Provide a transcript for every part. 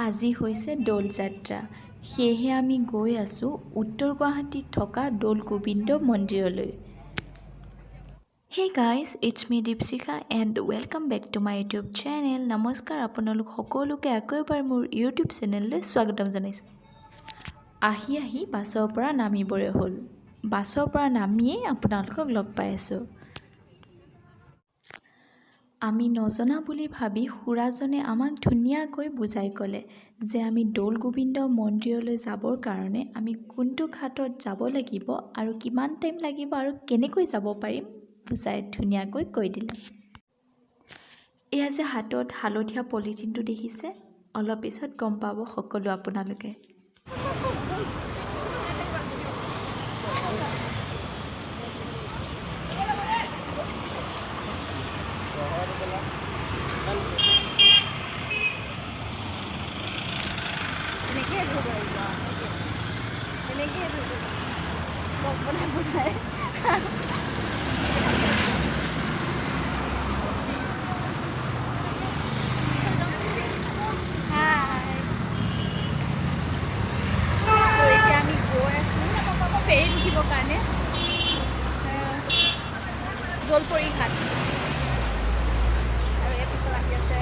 আজি হৈছে দৌল যাত্ৰা সেয়েহে আমি গৈ আছোঁ উত্তৰ গুৱাহাটীত থকা দৌল গোবিন্দ মন্দিৰলৈ Hey guys, it's me Deepsika and welcome back to my YouTube channel. নমস্কাৰ আপোনালোক সকলোকে আকৌ এবাৰ মোৰ YouTube চেনেললৈ স্বাগতম জনাইছোঁ আহি বাছৰ পৰা নামিবৰে হ'ল বাছৰ পৰা নামিয়ে আপোনালোকক লগ পাই আছোঁ আমি নজনা বুলি ভাবি খুৰাজনে আমাক ধুনীয়াকৈ বুজাই ক'লে যে আমি দৌল গোবিন্দ মন্দিৰলৈ যাবৰ কাৰণে আমি কোনটো ঘাটত যাব লাগিব আৰু কিমান টাইম লাগিব আৰু কেনেকৈ যাব পাৰিম বুজাই ধুনীয়াকৈ কৈ দিলে এয়া যে হাতত হালধীয়া পলিথিনটো দেখিছে অলপ পিছত গম পাব সকলো আপোনালোকে ফেৰীত উঠিবৰ কাৰণে জলপৰী ঘাট আৰু এই পিছত আহি আছে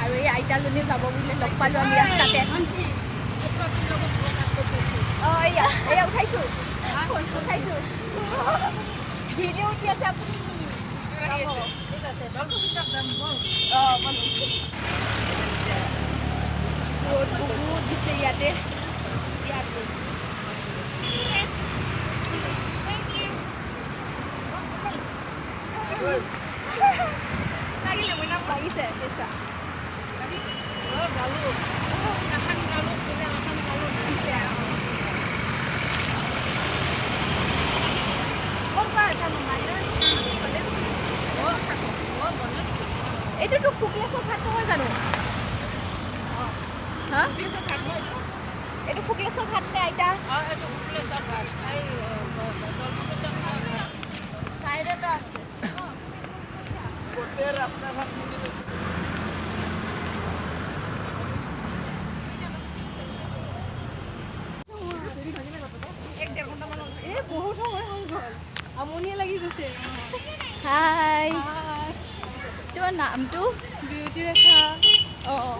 আৰু এই আইতাজনী যাব বুলি লগ পালোঁ আমি ৰাস্তাতে অঁ এয়া উঠাইছোঁ ভিডিঅ' উঠি আছে আপুনি ৰ'দ বহুত দিছে ইয়াতে লাগিলে মই নাম লাগিছে এইটোতো শুক্লেশ্বৰ ঘাট নহয় জানো হা এইটো শুক্লেশ্বৰ ঘাট নে আইতা চাইডতে আছে বহুত সময় হৈ গ'ল আমনিয়ে লাগি গৈছে হাই তোমাৰ নামটো বিউটি ৰেখা অঁ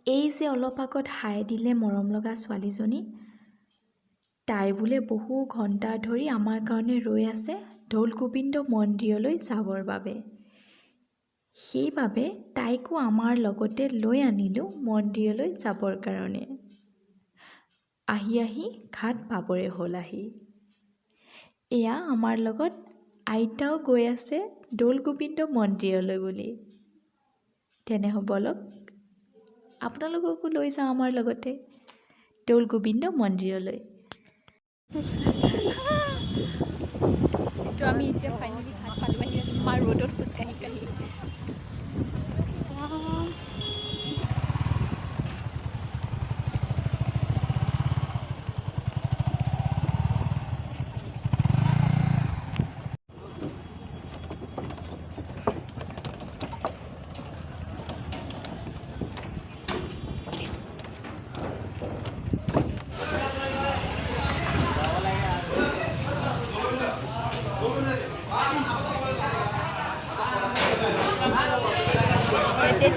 এই যে অলপ আগত হাই দিলে মৰম লগা ছোৱালীজনী তাই বোলে বহু ঘণ্টা ধৰি আমাৰ কাৰণে ৰৈ আছে দৌল গোবিন্দ মন্দিৰলৈ যাবৰ বাবে সেইবাবে তাইকো আমাৰ লগতে লৈ আনিলোঁ মন্দিৰলৈ যাবৰ কাৰণে আহি ঘাট পাবৰে হ'ল এয়া আমাৰ লগত আইতাও গৈ আছে দৌল গোবিন্দ মন্দিৰলৈ বুলি তেনেহ'ব বলক আপোনালোককো লৈ যাওঁ আমাৰ লগতে দৌল গোবিন্দ মন্দিৰলৈ তো আমি এতিয়া ফাইনেলি ঘাট পালোঁ আহি আছোঁ আমাৰ ৰ'দত খোজকাঢ়ি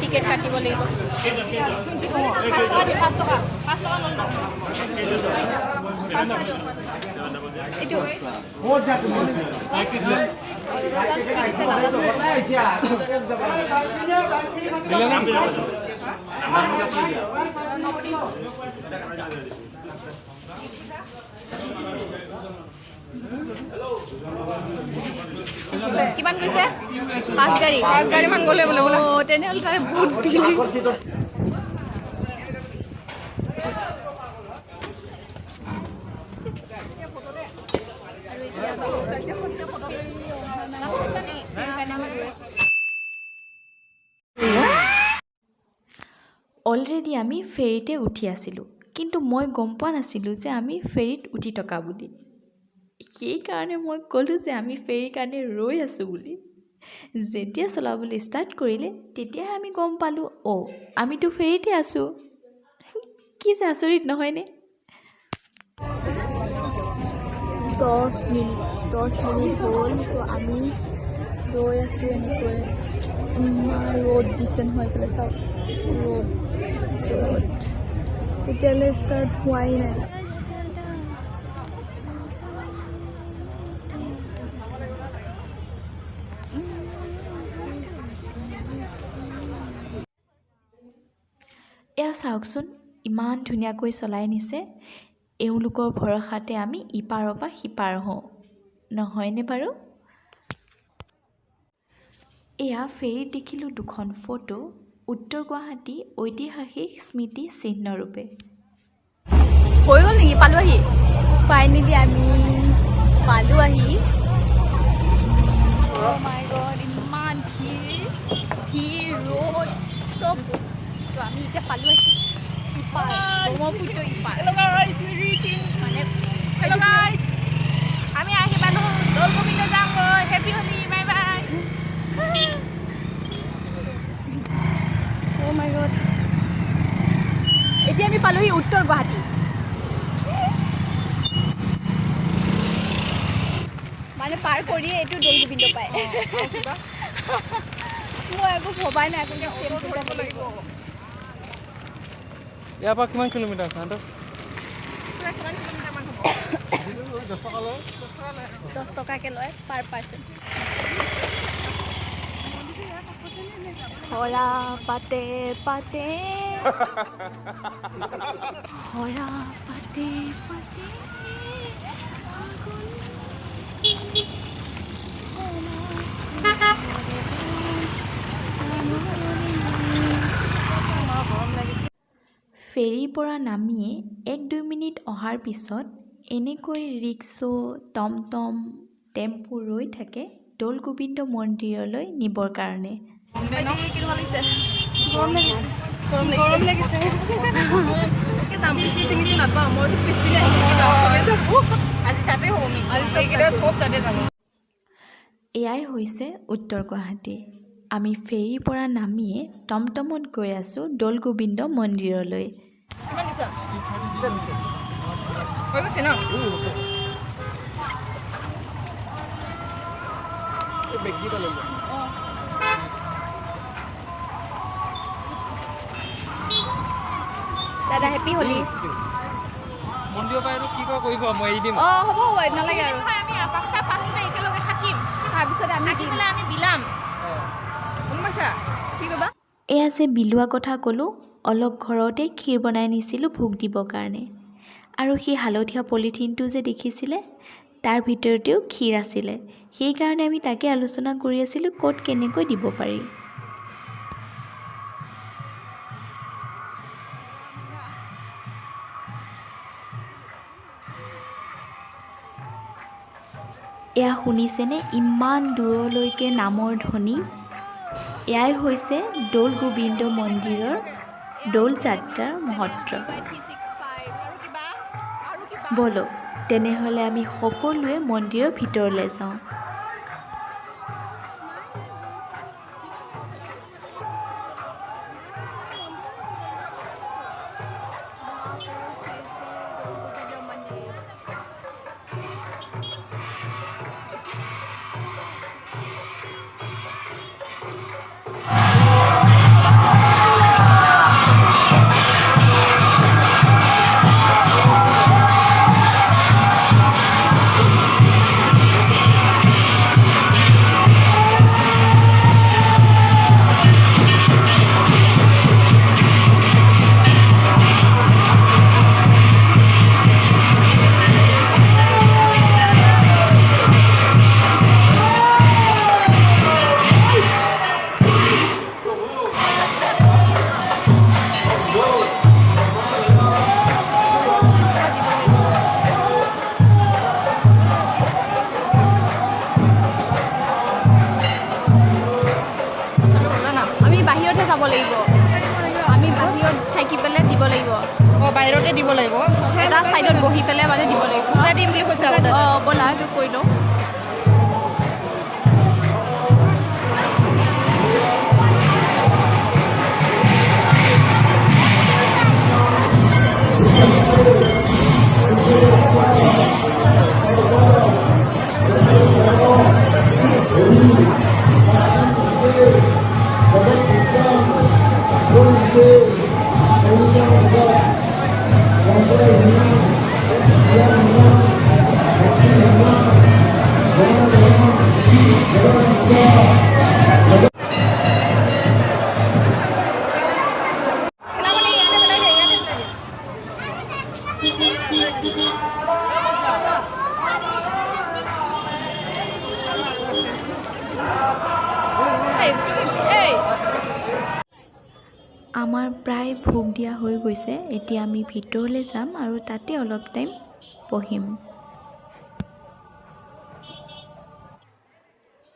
টিকেট কাটিব লাগিব এইটো কিমান কৈছে 5 গাড়ী মান গ'লে বোলে অঁ তেনেহ'লে তাই বহুত অলৰেডি আমি ফেৰীতে উঠি আছিলোঁ কিন্তু মই গম পোৱা নাছিলোঁ যে আমি ফেৰীত উঠি থকা বুলি সেইকাৰণে মই ক'লোঁ যে আমি ফেৰীৰ কাৰণে ৰৈ আছোঁ বুলি। যেতিয়া চলাবলৈ ষ্টাৰ্ট কৰিলে তেতিয়াহে আমি গম পালোঁ আমিতো ফেৰীতে আছোঁ। কি যে আচৰিত নহয়নে? 10 মিনিট হ'ল তো আমি ৰৈ আছোঁ এনেকৈ। ইমান ৰ'দ দিছে নহয় এইফালে চাওক, ৰ'দ এতিয়ালৈ ষ্টাৰ্ট হোৱাই নাই। এয়া চাওকচোন, ইমান ধুনীয়াকৈ চলাই নিছে। এওঁলোকৰ ভৰসাতে আমি ইপাৰৰ পৰা সিপাৰ হওঁ, নহয়নে বাৰু? এয়া ফেৰীত দেখিলোঁ দুখন ফটো, উত্তৰ গুৱাহাটী ঐতিহাসিক স্মৃতি চিহ্নৰূপে। হৈ গ'ল নেকি? পালোঁ আহি। ফাইনেলি আমি পালোঁ আহি। মাই গড, ইমান ভিৰ ৰ'দ চব। তো আমি এতিয়া পালোঁ আহি ইপাৰ, ব্ৰহ্মপুত্ৰ ইপাৰ। Hello guys, আমি আহি পালোঁ দৌল গোবিন্দ যামগৈ। Happy Holi, bye bye. Oh my god, এতিয়া আমি পালোহি উত্তৰ গুৱাহাটী। মানে পাৰ কৰিয়ে এইটো দৌল গোবিন্দ পায়। মই একো ভবাই নাই ইয়াৰ পৰা কিমান কিলোমিটাৰ আছে? 10 টকাকৈ লয় পাৰ পাৰ্চন। হৰা পাতে পাতে হৰা পাতে পাতে ফেৰীৰ পৰা নামিয়ে 1-2 মিনিট অহাৰ পিছত এনেকৈ ৰিক্সা, টমটম, টেম্পু ৰৈ থাকে দৌল গোবিন্দ মন্দিৰলৈ নিবৰ কাৰণে। গৰম লাগিছে। এয়াই হৈছে উত্তৰ গুৱাহাটী। আমি ফেৰীৰ পৰা নামিয়ে টমটমত গৈ আছোঁ দৌল গোবিন্দ মন্দিৰলৈ। হৈ গৈছে ন? দাদা হেপী হোলি। মন্দিৰৰ পৰা আৰু কি কৰিব, মই এৰি দিম। হ'ব নালাগে আৰু। আমি 5টা একেলগে থাকিম, তাৰপিছত আমি থাকি পেলাই আমি বিলাম। গম পাইছা? কি ক'বা? এয়া যে বিলোৱা কথা ক'লোঁ, অলপ ঘৰতে ক্ষীৰ বনাই নিছিলোঁ ভোগ দিবৰ কাৰণে। আৰু সেই হালধীয়া পলিথিনটো যে দেখিছিলে তাৰ ভিতৰতেও ক্ষীৰ আছিলে। সেইকাৰণে আমি তাকে আলোচনা কৰি আছিলোঁ ক'ত কেনেকৈ দিব পাৰি। এয়া শুনিছেনে, ইমান দূৰলৈকে নামৰ ধ্বনি। এয়াই হৈছে দৌল গোবিন্দ মন্দিৰৰ দৌল যাত্ৰাৰ মহত্ব। ব'লক তেনেহ'লে আমি সকলোৱে মন্দিৰৰ ভিতৰলৈ যাওঁ। এটা ছাইডত বহি পেলাই মানে দিব লাগিব পূজা দিম বুলি কৈছে অঁ ব'লা এইটো কৰি লওঁ আমাৰ প্ৰায় ভোগ দিয়া হৈ গৈছে এতিয়া আমি ভিতৰলৈ যাম আৰু তাতে অলপ টাইম বহিম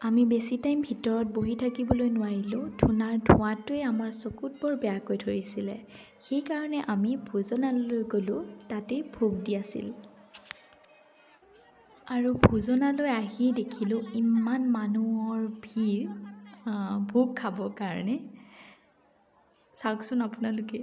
আমি বেছি টাইম ভিতৰত বহি থাকিবলৈ নোৱাৰিলোঁ ধূনাৰ ধোঁৱাটোৱে আমাৰ চকুত বৰ বেয়াকৈ ধৰিছিলে সেইকাৰণে আমি ভোজনালয়লৈ গ'লোঁ তাতেই ভোগ দি আছিল আৰু ভোজনালয় আহি দেখিলোঁ ইমান মানুহৰ ভিৰ ভোগ খাবৰ কাৰণে চাওকচোন আপোনালোকে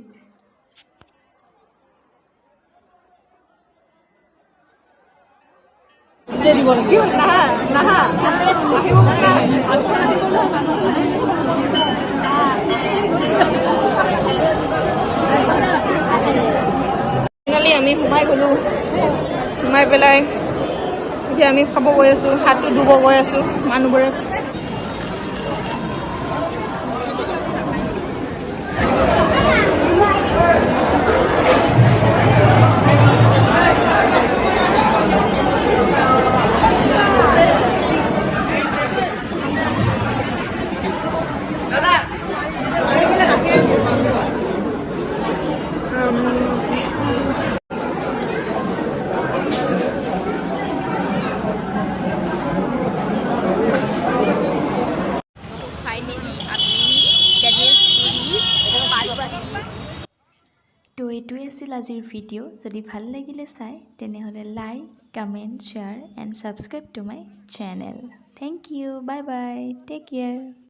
ফাইনেলি আমি সোমাই গ'লোঁ সোমাই পেলাই এতিয়া আমি খাব গৈ আছোঁ হাতটো ধুব গৈ আছোঁ মানুহবোৰে তো এইটোৱে আছিল আজিৰ ভিডিঅ' যদি ভাল লাগিলে চাই তেনেহ'লে like comment share and subscribe to my channel thank you bye bye take care